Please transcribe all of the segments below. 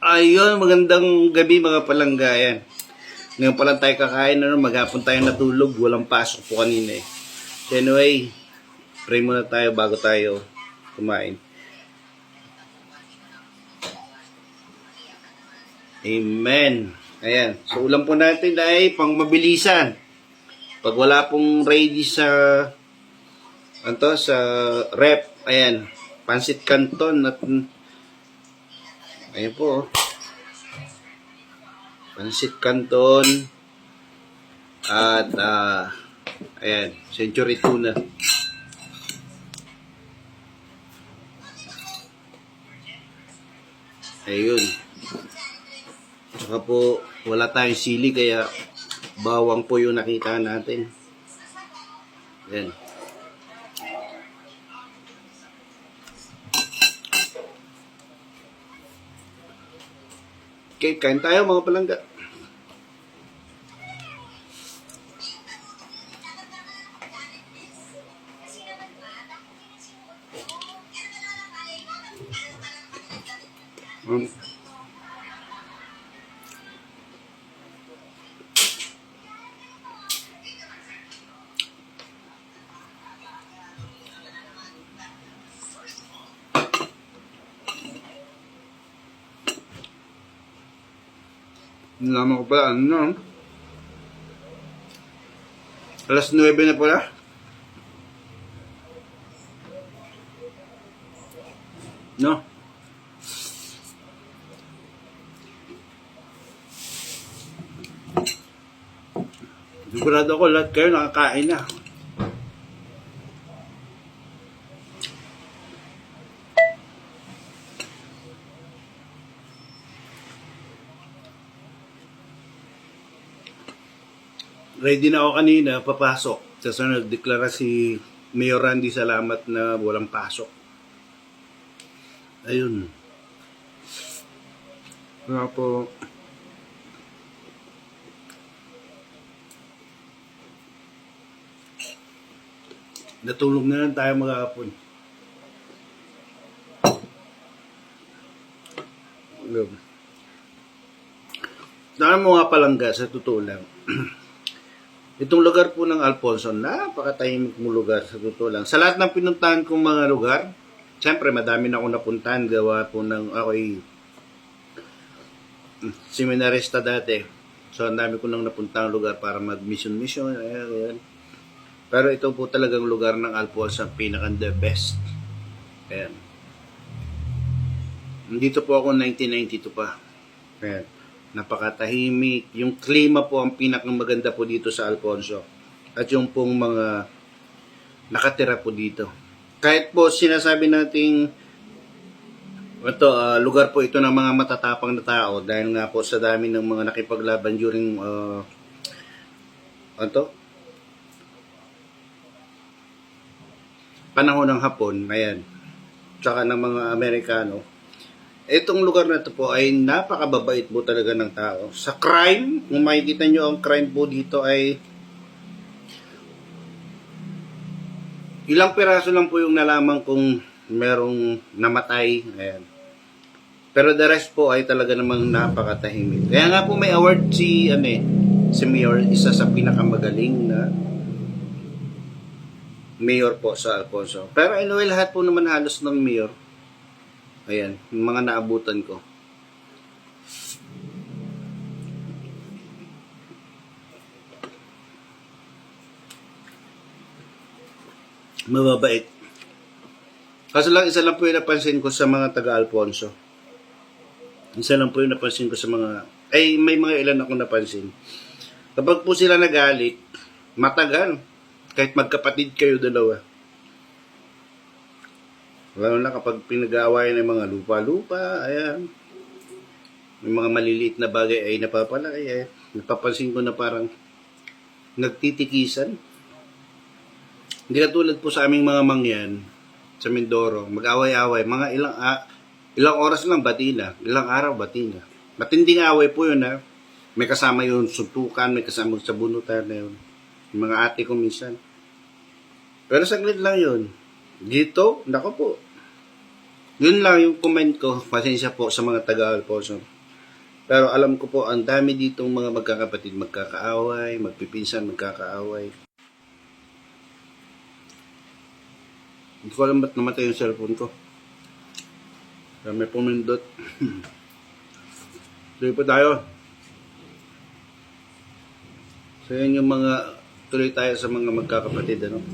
Ayun, magandang gabi mga palanggayan. Ngayon pa lang tayo kakain, maghapon tayo natulog, walang pasok po kanina eh. So anyway, pray muna tayo bago tayo kumain. Amen. Ayan, so ulam po natin ay pang mabilisan. Pag wala pong ready sa sa rep, ayan, pansit canton at ayan po, pansit canton at ayan, century tuna. Ayun. Tsaka po, wala tayong sili kaya bawang po yung nakita natin. Ayan. Okay, kain tayo mga palangga. Nalaman ko pala, alas 9 na pala. No? Sigurado ako lahat kayo nakakain na. Ready na ako kanina, papasok. Tapos nagdeklara si Mayor Randy Salamat na walang pasok. Ayun. Nga po. Natulog na lang tayo maghapon. Saan mo nga palangga, sa totoo lang. Itong lugar po ng Alfonso, napakatahimik mong lugar sa totoo lang. Sa lahat ng pinuntahan kong mga lugar, siyempre madami na akong napuntahan, gawa po ng ako'y seminarista dati. So ang dami ko nang napuntahan lugar para mag-mission. Ayan. Pero ito po talagang lugar ng Alfonso ang pinaka-the best. Ayan. Dito po ako 1992 pa. Ayan. Napakatahimik. Yung klima po ang pinakamaganda po dito sa Alfonso. At yung pong mga nakatira po dito. Kahit po sinasabi nating lugar po ito ng mga matatapang na tao dahil nga po sa dami ng mga nakipaglaban during panahon ng Hapon, ayan, tsaka ng mga Amerikano. Itong lugar na ito po ay napakababait po talaga ng tao. Sa crime, kung makikita nyo ang crime po dito ay ilang piraso lang po yung nalaman kung merong namatay. Ayan. Pero the rest po ay talaga namang napakatahimik. Kaya nga po may award si Mayor, isa sa pinakamagaling na mayor po sa Alfonso. Pero anyway, lahat po naman halos ng mayor. Ayan, yung mga naabutan ko. Mababait. Kaso lang, isa lang po yung napansin ko sa mga taga-Alfonso. Isa lang po yung napansin ko sa mga... may mga ilan akong napansin. Kapag po sila nagalit, matagal. Kahit magkapatid kayo dalawa. Lalo na kapag pinag-aawayan ng mga lupa-lupa, ayan. May mga maliliit na bagay ay napapalaki. Napapansin ko na parang nagtitikisan. Hindi katulad po sa aming mga mangyan sa Mindoro, mag-away-away. Mga ilang oras lang bati na. Ilang araw bati na. Matinding away po yun ha. May kasama yun suntukan, may kasama sa bunutan na yun. Yung mga ate ko minsan. Pero saglit lang yun. Dito, nako po. Yun lang yung comment ko. Pasensya po sa mga taga-Alfonso. Pero alam ko po, ang dami ditong mga magkakapatid, magkakaaway, magpipinsan, magkakaaway. Hindi ko alam ba't namatay yung cellphone ko. May pumindot. Tuloy po tayo. So yun yung mga, tuloy tayo sa mga magkakapatid, ano.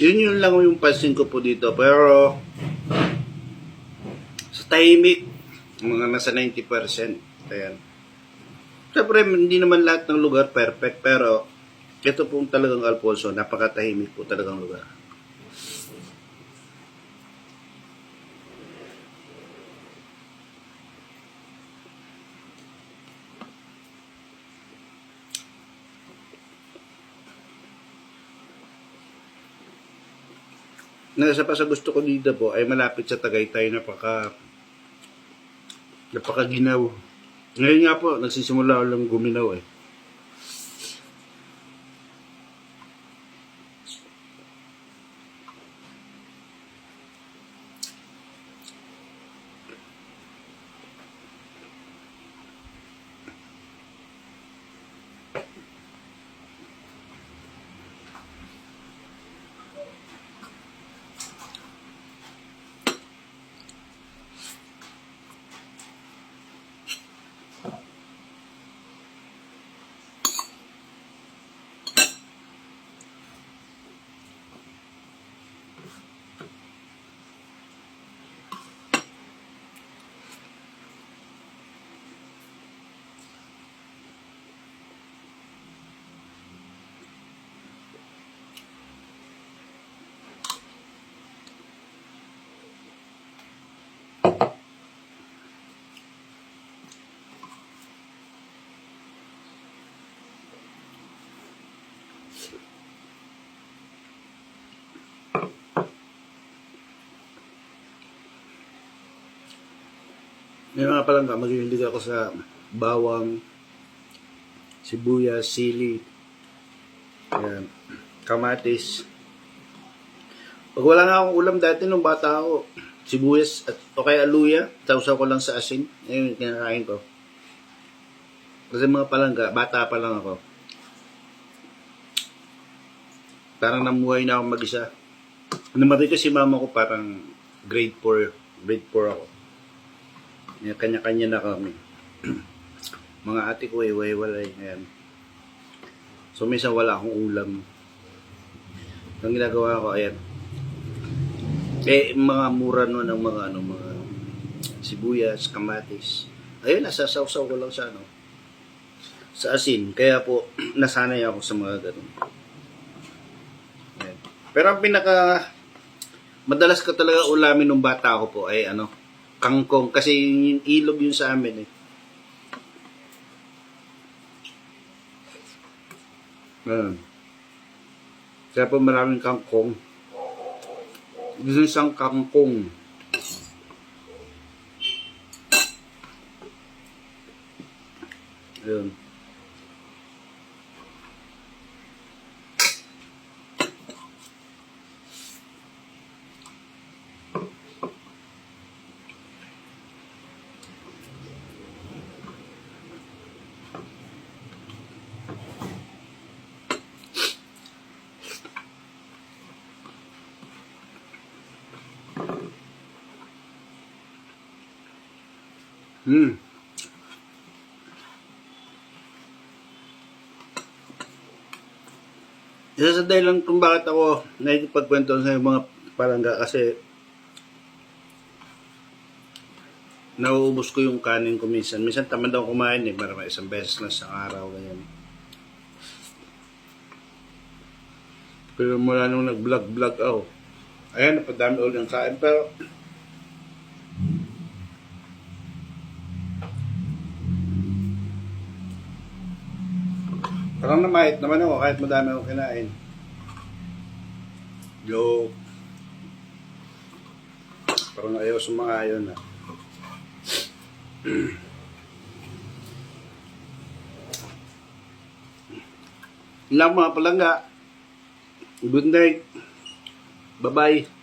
Yun lang yung pansin ko po dito. Pero, sa tahimik, mga nasa 90%. Ayan. Siyempre, hindi naman lahat ng lugar perfect, pero ito pong talagang Alfonso, napakatahimik po talagang lugar. Nasa pa sa gusto ko dito po ay malapit sa Tagaytay, napakaginaw. Ngayon nga po, nagsisimula lang guminaw eh. May mga palangga, mahilig ako sa bawang, sibuyas, sili, ayan, kamatis. Pag wala na akong ulam dati nung bata ako, sibuyas at o kaya luya, sausaw ko lang sa asin, ayun, kinakain ko. Kasi mga palangga, bata pa lang ako. Parang namuhay na ako mag-isa. Namatay kasi mama ko parang grade 4 ako. Kanya-kanya na kami. Mga ate ko walay. Ayan. So minsan wala akong ulam. Ang ginagawa ko, ayan. Mga mura no ng mga sibuyas, kamatis. Ayun, nasasawsaw ko lang sa asin. Kaya po, nasanay ako sa mga ganun. Ayan. Pero ang madalas ko talaga ulamin nung bata ako po ay kangkong. Kasi yung ilog yun sa amin eh. Ayan. Kaya po maraming kangkong. Gusto isang kangkong. Ayan. Isa sa dahilan kung bakit ako nakikipagkwento sa mga palangga kasi nauubos ko yung kanin ko minsan. Minsan tamad ako kumain para may isang beses lang sa araw. Ganyan. Pero mula nung nag-vlog ako, ayan, napadami ulit ang kain. Pero parang namahit naman ako kahit madami akong kinain. Yo. Parang ayaw sumangayon na. Lang mga palangga. Good night. Bye-bye.